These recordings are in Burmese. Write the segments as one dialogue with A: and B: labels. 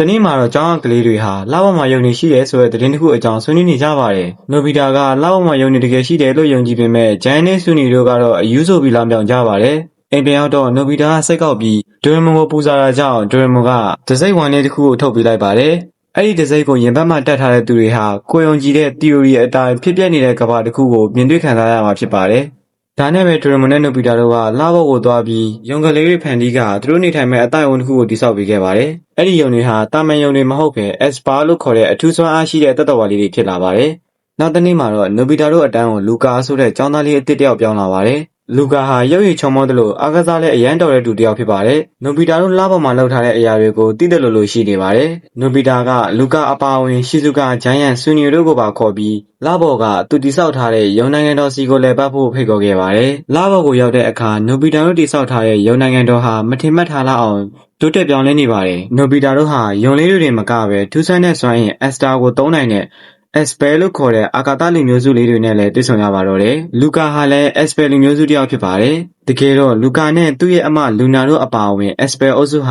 A: တနေ့မှာတော့ကျောင်းကလေးတွေဟာလပေါ်မှာယုံနေရှိရဲဆိုတဲ့သတင်းတစ်ခုအကြောင်းဆွေးနွေးနေကြပါတယ်။နိုဘီတာကလပေါ်မှာယုံနေတကယ်ရှိတယ်လို့ယုံကြည်ပေမဲ့ဂျန်နဲ့ဆူနီတို့ကတော့အယူဆိုပြီးလောင်ပြောင်ကြပါတယ်။အိမ်ပြန်ရောက်တော့နိုဘီတာကစိတ်ကောက်ပြီးဒိုရမွန်ကိုပူဇော်တာကြောင့်ဒိုရမွန်ကတစိမ့်ဝမ်းလေးတစ်ခုကိုထုတ်ပေးလိုက်ပါတယ်။အဲ့ဒီတစိမ့်ကိုရင်ဘတ်မှတက်ထားတဲ့သူတွေဟာကိုယုံကြည်တဲ့ theory အတိုင်းဖြစ်ပျက်နေတဲ့ကမ္ဘာတစ်ခုကိုမြင်တွေ့ခံစားရမှာဖြစ်ပါတယ်။ဒါနဲ့ပဲဒိုရမွန်နဲ့နိုဘီတာတို့ကလဘောကိုသွားပြီးယုံကလေးတွေဖန်တီးကသူတို့နေထိုင်မဲ့အတိုင်းအဝန်တစ်ခုကိုတိစောက်ပေးခဲ့ပါတယ်။အဲ့ဒီယုံတွေဟာတာမန်ယုံတွေမဟုတ်ဘဲ Esper လို့ခေါ်တဲ့အထူးစွမ်းအားရှိတဲ့တပ်တော်ဝါလေးတွေဖြစ်လာပါတယ်။နောက်တစ်နေ့မှာတော့နိုဘီတာတို့အတန်းကိုလူကာဆိုတဲ့ကျောင်းသားလေးအစ်စ်တယောက်ပြောင်းလာပါတယ်။လူကာဟာရုပ်ရည်ချုံမောတယ်လို့အားကစားလဲအရန်တော်တဲ့သူတယောက်ဖြစ်ပါတယ်။နိုဘီတာတို့လပေါ်မှာလှုပ်ထားတဲ့အရာတွေကိုသိတယ်လို့ရှိနေပါတယ်။နိုဘီတာကလူကာအပါအဝင်ရှီဇူကာဂျိုင်းယန်ဆူနီတို့ကိုပါခေါ်ပြီးလဘော်ကသူတိဆောက်ထားတဲ့ယုံနိုင်ငံတော်စီကိုလည်းပတ်ဖို့ဖိတ်ခေါ်ခဲ့ပါတယ်။လဘော်ကိုရောက်တဲ့အခါနိုဘီတာတို့တိဆောက်ထားတဲ့ယုံနိုင်ငံတော်ဟာမထင်မှတ်ထားလောက်အောင်တိုးတက်ပြောင်းလဲနေပါတယ်။နိုဘီတာတို့ဟာယုံလေးတွေမကပဲထူးဆန်းတဲ့စွမ်းအင်အက်စတာကိုသုံးနိုင်တဲ့Esper လို့ခေါ်တဲ့အာကာသလူမျိုးစုလေးတွေနဲ့လည်းတွေ့ဆုံရပါတော့တယ်။လူကာဟာလည်း Esper လူမျိုးစုတစ်ယောက်ဖြစ်ပါတယ်။တကယ်တော့လူကာနဲ့သူ့ရဲ့အမလူနာတို့အပါအဝင် Esper အုပ်စုဟာ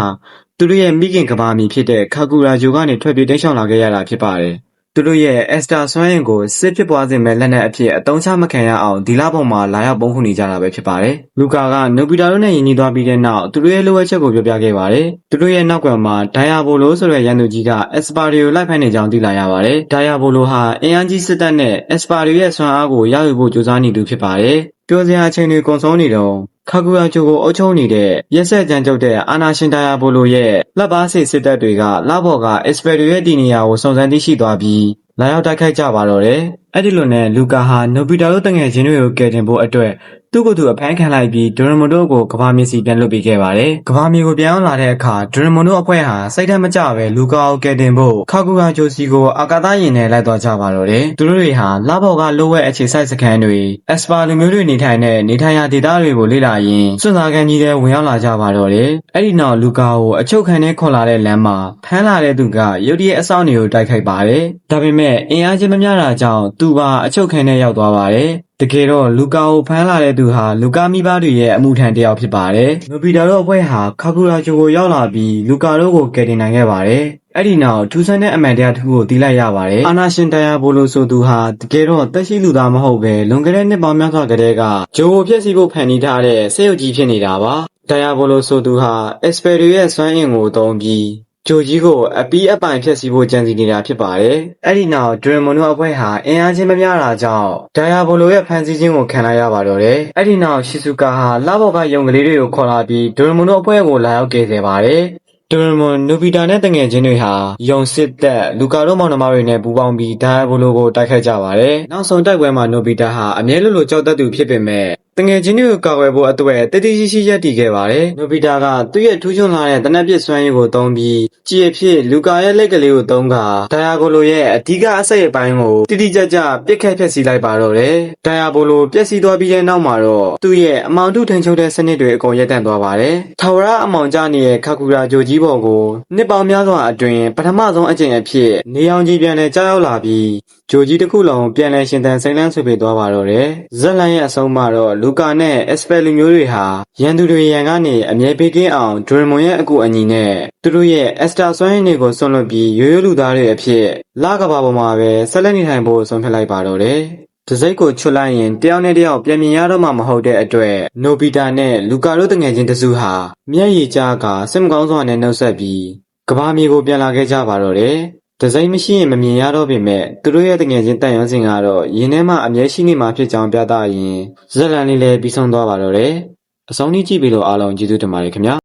A: သူတို့ရဲ့မိခင်ကဘာမီဖြစ်တဲ့ခါကူရာဂျိုကနေထွက်ပြေးတိမ်းရှောင်လာခဲ့ရတာဖြစ်ပါတယ်။သူတို့ရဲ့ Esther စွမ်းအင်ကိုစစ်ဖြစ်ပွားစေမဲ့လက်နက်အဖြစ်အသုံးချမခံရအောင်ဒီလပုံမှာလာရောက်ပုံခုနေကြတာပဲဖြစ်ပါတယ်။လူကာကနိုဘီတာတို့နဲ့ယဉ်ကျေးသွားပြီးတဲ့နောက်သူတို့ရဲ့လိုအပ်ချက်ကိုပြောပြခဲ့ပါတယ်။သူတို့ရဲ့နောက်ကွယ်မှာဒိုင်ယာဘိုလိုဆိုတဲ့ရန်သူကြီးက Esper တွေကိုလိုက်ဖမ်းနေကြောင်းသိလာရပါတယ်။ဒိုင်ယာဘိုလိုဟာအင်အားကြီးစစ်တပ်နဲ့ Esper တွေရဲ့စွမ်းအားကိုရယူဖို့ကြိုးစားနေသူဖြစ်ပါတယ်။ပြောစရာအချိန်တွေကုန်ဆုံးနေတော့ခါကူရာဂျိုကိုအုပ်ချုပ်နေတဲ့ရက်ဆက်ကြမ်းကြုတ်တဲ့အာနာရှင်ဒိုင်ယာဘိုလိုရဲ့လက်ပါစီစစ်တပ်တွေကလဘော်က Esper တွေရဲ့တည်နေရာကိုစုံစမ်းသိရှိသွားပြီးလာရောက်တိုက်ခိုက်ကြပါတော့တယ်။အဲ့ဒီလိုနဲ့လူကာဟာနိုဘီတာတို့တငယ်ချင်းတွေကိုကယ်တင်ဖို့အတွက်သူ့ကိုယ်သူအဖမ်းခံလိုက်ပြီးဒိုရမွန်တို့ကိုကဘာမြေစီပြန်လွှတ်ပေးခဲ့ပါတယ်။ကဘာမြေကိုပြန်အောင်လာတဲ့အခါဒိုရမွန်တို့အဖွဲ့ဟာစိတ်ဓာတ်မကျပဲလူကာကိုကယ်တင်ဖို့ခါကူရာဂျိုစီကိုအာကာသယာဉ်နဲ့လိုက်သွားကြပါတော့တယ်။သူတို့တွေဟာလဘော်ကလိုဝက်အခြေစိုက်စခန်းတွေအက်စပါလူမျိုးတွေနေထိုင်တဲ့နေထိုင်ရာဒေသတွေကိုလေ့လာရင်းစွန့်စားကန်ကြီးတွေဝင်ရောက်လာကြပါတော့တယ်။အဲ့ဒီနောက်လူကာကိုအချုပ်ခံနဲ့ခေါ်လာတဲ့လမ်းမှာဖမ်းလာတဲ့သူကရုတ်တရက်အဆောင်တွေကိုတိုက်ခိုက်ပါတယ်။ဒါပေမဲ့အင်အားချင်းမမျှတာကြောင့်သူပါအချုပ်ခံနဲ့ရောက်သွားပါတယ်။တကယ်တော့လူကာကိုဖမ်းလာတဲ့သူဟာလူကာမိဘတွေရဲ့အမှုထမ်းတစ်ယောက်ဖြစ်ပါတယ်။နိုဘီတာတို့အဖွဲ့ဟာခါကူရာဂျိုကိုရောက်လာပြီးလူကာတို့ကိုကယ်တင်နိုင်ခဲ့ပါတယ်။အဲ့ဒီနောက်ထူးဆန်းတဲ့အမှန်တရားတစ်ခုကိုသိလိုက်ရပါတယ်။အာနာရှင်ဒိုင်ယာဘိုလိုဆိုသူဟာတကယ်တော့တက်ရှိလူသားမဟုတ်ပဲလွန်ခဲ့တဲ့နှစ်ပေါင်းများစွာကတည်းကဂျိုကိုဖျက်ဆီးဖို့ဖန်တီးထားတဲ့ဆေးရုပ်ကြီးဖြစ်နေတာပါ။ဒိုင်ယာဘိုလိုဆိုသူဟာ Esper တွေရဲ့စွမ်းအင်ကိုသုံးပြီးဂျိုကြီးကိုအပီးအပိုင်ဖြတ်စီဖို့ကြံစီနေတာဖြစ်ပါတယ်။အဲ့ဒီနောက်ဒိုရမွန်တို့အဖွဲ့ဟာအင်အားချင်းမမျှတာကြောင့်ဒိုင်ယာဘိုလိုရဲ့ဖန်ဆီးခြင်းကိုခံလိုက်ရပါတော့တယ်။အဲ့ဒီနောက်ရှီဇူကာဟာလဘော်ကယုံကလေးတွေကိုခေါ်လာပြီးဒိုရမွန်တို့အဖွဲ့ကိုလာရောက်ကယ်ဆယ်ပါတယ်။ဒိုရမွန်နိုဘီတာနဲ့တငယ်ချင်းတွေဟာယုံစစ်တပ်လူကာတို့မောင်နှမတွေနဲ့ပူးပေါင်းပြီးဒိုင်ယာဘိုလိုကိုတိုက်ခိုက်ကြပါတယ်။နောက်ဆုံးတိုက်ပွဲမှာနိုဘီတာဟာအမြဲလိုကြောက်တတ်သူဖြစ်ပေမဲ့တငယ်ချင်းတွေကိုကာကွယ်ဖို့အတွက်တတိရှိရှိရပ်တည်ခဲ့ပါတယ်။နိုဘီတာကသူ့ရဲ့ထူးချွန်လာတဲ့တနက်ပစ်စွမ်းရည်ကိုသုံးပြီးကြည်အဖြစ်လူကာရဲ့လက်ကလေးကိုသုံးကာဒိုင်ယာဘိုလိုရဲ့အဓိကအစိတ်အပိုင်းကိုတိတိကျကျပြစ်ခတ်ဖျက်ဆီးလိုက်ပါတော့တယ်။ဒိုင်ယာဘိုလိုပျက်စီးသွားပြီးတဲ့နောက်မှာတော့သူ့ရဲ့အမောင်ထုထန်ချုပ်တဲ့စနစ်တွေအကုန်ရပ်တန့်သွားပါတယ်။ထာဝရအမောင်ကျနေတဲ့ခါကူရာဂျိုကြီးပေါ်ကိုနှစ်ပေါင်းများစွာအတွင်းပထမဆုံးအကြိမ်အဖြစ်နေအောင်ကြီးပြန်လည်ကြားရောက်လာပြီးဂျိုကြီးတစ်ခုလုံးပြန်လည်ရှင်သန်စိမ့်လန်းဆွေးပြေသွားပါတော့တယ်။ဇက်လန်ရဲ့အဆုံးမှာတော့လူကာနဲ့Esper လူမျိုးတွေဟာရန်သူတွေရန်ကနေအမြဲပေးကင်းအောင်ဒိုရမွန်ရဲ့အကူအညီနဲ့သူတို့ရဲ့ Esther စွမ်းရည်တွေကိုဆွန့်လွတ်ပြီးရိုးရိုးလူသားတွေအဖြစ်လကဘာပေါ်မှာပဲဆက်လက်နေထိုင်ဖို့ဆုံးဖြတ်လိုက်ပါတော့တယ်။တစိမ့်ကိုချွတ်လိုက်ရင်တယောက်နဲ့တယောက်ပြန်မြင်ရတော့မှမဟုတ်တဲ့အတွက်နိုဘီတာနဲ့လူကာတို့တငယ်ချင်းတစုဟာမျက်ရည်ကျကစိတ်မကောင်းစွာနဲ့နှုတ်ဆက်ပြီးကဘာမြေကိုပြန်လာခဲ့ကြပါတော့တယ်။တစိမ့်မရှိရင်မမြင်ရတော့ပေမဲ့သူတို့ရဲ့တငယ်ချင်းတန်ရုံးစင်ကတော့ရင်ထဲမှာအမြဲရှိနေမှာဖြစ်ကြောင်းပြသရင်ဇက်လန်လေးလည်းပြီးဆုံးသွားပါတော့တယ်။အဆုံးထိကြည့်ပြီးလို့အားလုံးကျေးဇူးတင်ပါတယ်ခင်ဗျာ။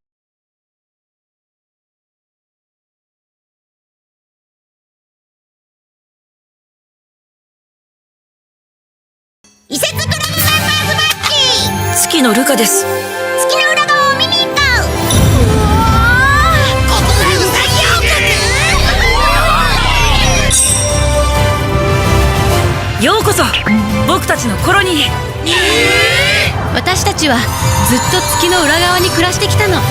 B: 異世トラゴメンバーズマッチ
C: 月のルカです。
B: 月の裏側を見に行こう。ここがウサギ
C: ようこそ僕たちのコロニーへ。
D: 私たちはずっと月の裏側に暮らしてきたの。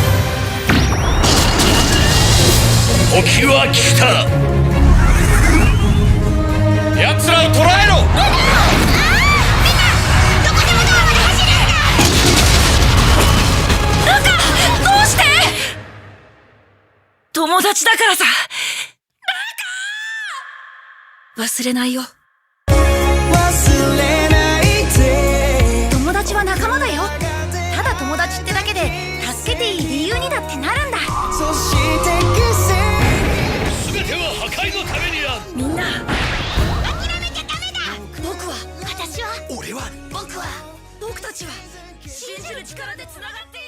E: 時は来た。奴らを捕らえろ。
C: 友友達だからさ。忘れないよ。
B: 友達は仲間だよ。ただ友達ってだけで助けていい理由にだってなるんだ。
E: 全ては破壊のためにある。
C: みんな、
B: 諦めちゃダメだ。
C: 僕は、
B: 私は
E: 俺は
B: 僕は
C: 僕たちは、信じる力で繋がっている。